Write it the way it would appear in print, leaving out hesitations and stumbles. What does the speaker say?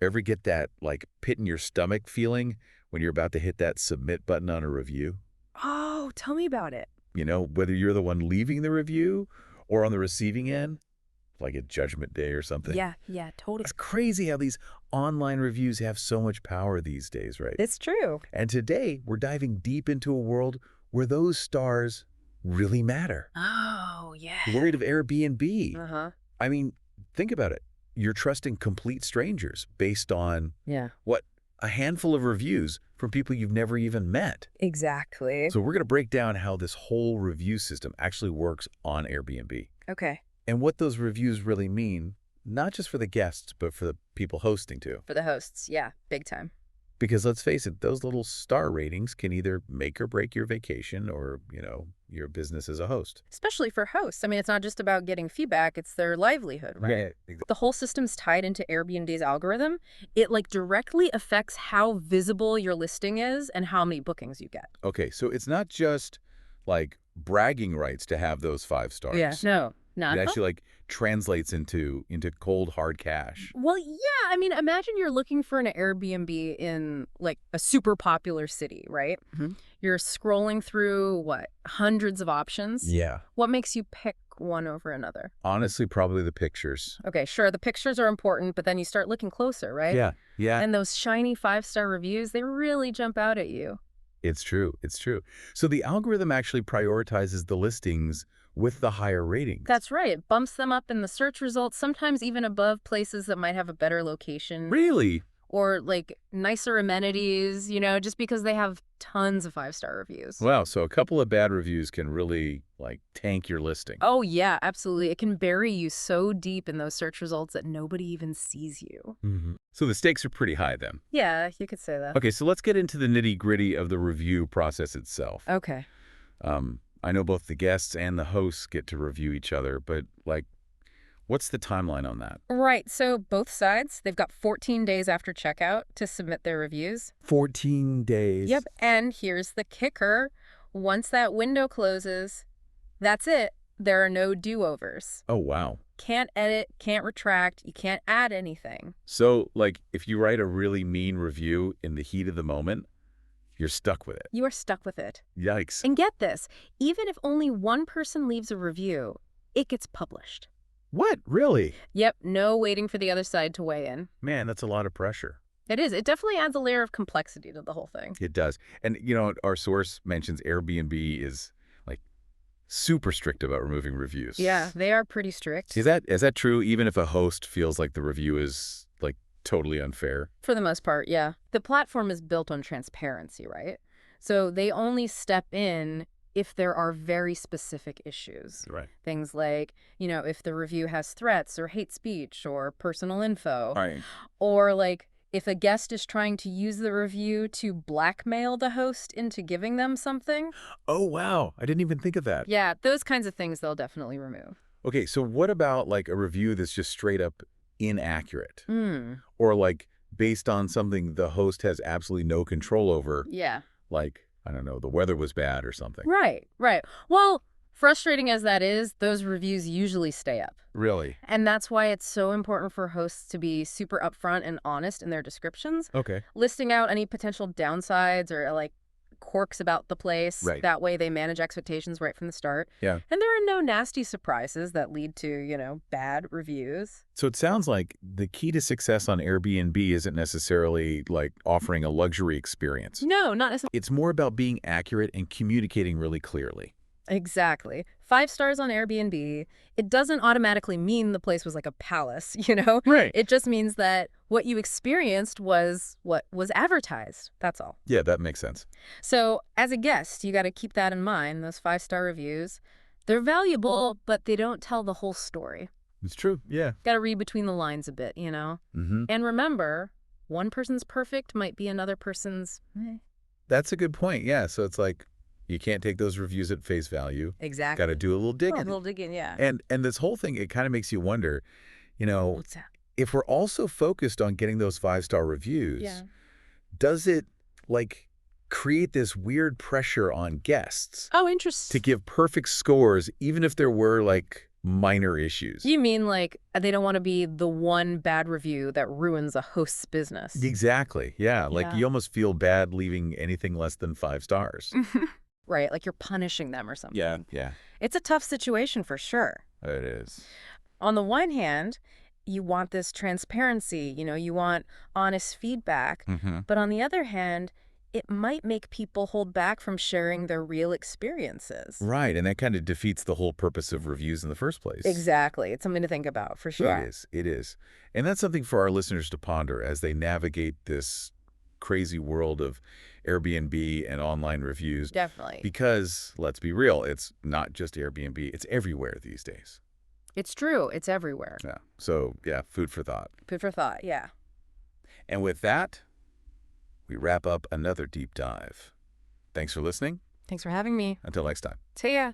Ever get that, like, pit in your stomach feeling when you're about to hit that submit button on a review? Oh, tell me about it. You know, whether you're the one leaving the review or on the receiving end, like a Judgment Day or something. Yeah, yeah, totally. It's crazy how these online reviews have so much power these days, right? It's true. And today, we're diving deep into a world where those stars really matter. Oh, yeah. Worried of Airbnb. Uh-huh. I mean, think about it. You're trusting complete strangers based on, Yeah. what, a handful of reviews from people you've never even met. Exactly. So we're going to break down how this whole review system actually works on Airbnb Okay. and what those reviews really mean, not just for the guests, but for the people hosting too. For the hosts, yeah, big time. Because let's face it, those little star ratings can either make or break your vacation or, your business as a host. Especially for hosts. I mean, it's not just about getting feedback, it's their livelihood, right? The whole system's tied into Airbnb's algorithm. It like directly affects how visible your listing is and how many bookings you get. Okay, so it's not just like bragging rights to have those 5 stars. Yeah. No, not. It actually like translates into cold hard cash. Well, yeah. I mean, imagine you're looking for an Airbnb in like a super popular city, right? Mhm. You're scrolling through what, hundreds of options. Yeah. What makes you pick one over another? Honestly, probably the pictures. Okay, sure, the pictures are important, but then you start looking closer, right? Yeah. Yeah. And those shiny 5-star reviews, they really jump out at you. It's true. It's true. So the algorithm actually prioritizes the listings with the higher ratings. That's right. It bumps them up in the search results, sometimes even above places that might have a better location. Really? Or like nicer amenities, just because they have tons of 5-star reviews. Wow. So a couple of bad reviews can really like tank your listing. Oh, yeah, absolutely. It can bury you so deep in those search results that nobody even sees you. So the stakes are pretty high then. Yeah, you could say that. Okay, so let's get into the nitty-gritty of the review process itself. Okay. I know both the guests and the hosts get to review each other, but like, what's the timeline on that? Right. So both sides, they've got 14 days after checkout to submit their reviews. 14 days. Yep. And here's the kicker. Once that window closes, that's it. There are no do-overs. Oh, wow. Can't edit, can't retract, you can't add anything. So, like, if you write a really mean review in the heat of the moment, you're stuck with it. You are stuck with it. Yikes. And get this, even if only one person leaves a review, it gets published. What? Really? Yep, no waiting for the other side to weigh in. Man, that's a lot of pressure. It is. It definitely adds a layer of complexity to the whole thing. It does. And, our source mentions Airbnb is, like, super strict about removing reviews. Yeah, they are pretty strict. Is that true, even if a host feels like the review is, like, totally unfair? For the most part, yeah. The platform is built on transparency, right? So they only step in if there are very specific issues. Right. Things like, if the review has threats or hate speech or personal info. Right. Or like if a guest is trying to use the review to blackmail the host into giving them something. Oh, wow. I didn't even think of that. Yeah, those kinds of things they'll definitely remove. Okay, so what about, like, a review that's just straight up inaccurate? Mm. Or, like, based on something the host has absolutely no control over? Yeah. Like, I don't know, the weather was bad or something. Right, right. Well, frustrating as that is, those reviews usually stay up. Really? And that's why it's so important for hosts to be super upfront and honest in their descriptions, Okay. listing out any potential downsides or like quirks about the place. Right. That way they manage expectations right from the start. Yeah. And there are no nasty surprises that lead to, bad reviews. So it sounds like the key to success on Airbnb isn't necessarily, like, offering a luxury experience. No, not necessarily. It's more about being accurate and communicating really clearly. Exactly. 5 stars on Airbnb, it doesn't automatically mean the place was like a palace, Right. It just means that what you experienced was what was advertised. That's all. Yeah, that makes sense. So as a guest, you got to keep that in mind, those 5-star reviews. They're valuable, but they don't tell the whole story. It's true. Yeah. Got to read between the lines a bit, Mm-hmm. And remember, one person's perfect might be another person's meh. That's a good point. Yeah, so it's like, you can't take those reviews at face value. Exactly. Got to do a little digging. A little digging, yeah. And this whole thing, it kind of makes you wonder, What's that? if we're also focused on getting those 5-star reviews, Yeah. does it, like, create this weird pressure on guests Oh, to interesting. give perfect scores, even if there were, like, minor issues. You mean like they don't want to be the one bad review that ruins a host's business? Exactly. Yeah. Like Yeah. you almost feel bad leaving anything less than 5 stars. Right, like you're punishing them or Yeah. something. Yeah. It's a tough situation for sure. It is. On the one hand, you want this transparency, you want honest feedback. Mm-hmm. But on the other hand, it might make people hold back from sharing their real experiences. Right. And that kind of defeats the whole purpose of reviews in the first place. Exactly. It's something to think about for It sure. is. It is. And that's something for our listeners to ponder as they navigate this crazy world of Airbnb and online reviews. Definitely. Because, let's be real, it's not just Airbnb, it's everywhere these days. It's true. It's everywhere. Yeah. So, yeah, food for thought. Food for thought, yeah. And with that, we wrap up another deep dive. Thanks for listening. Thanks for having me. Until next time. See ya.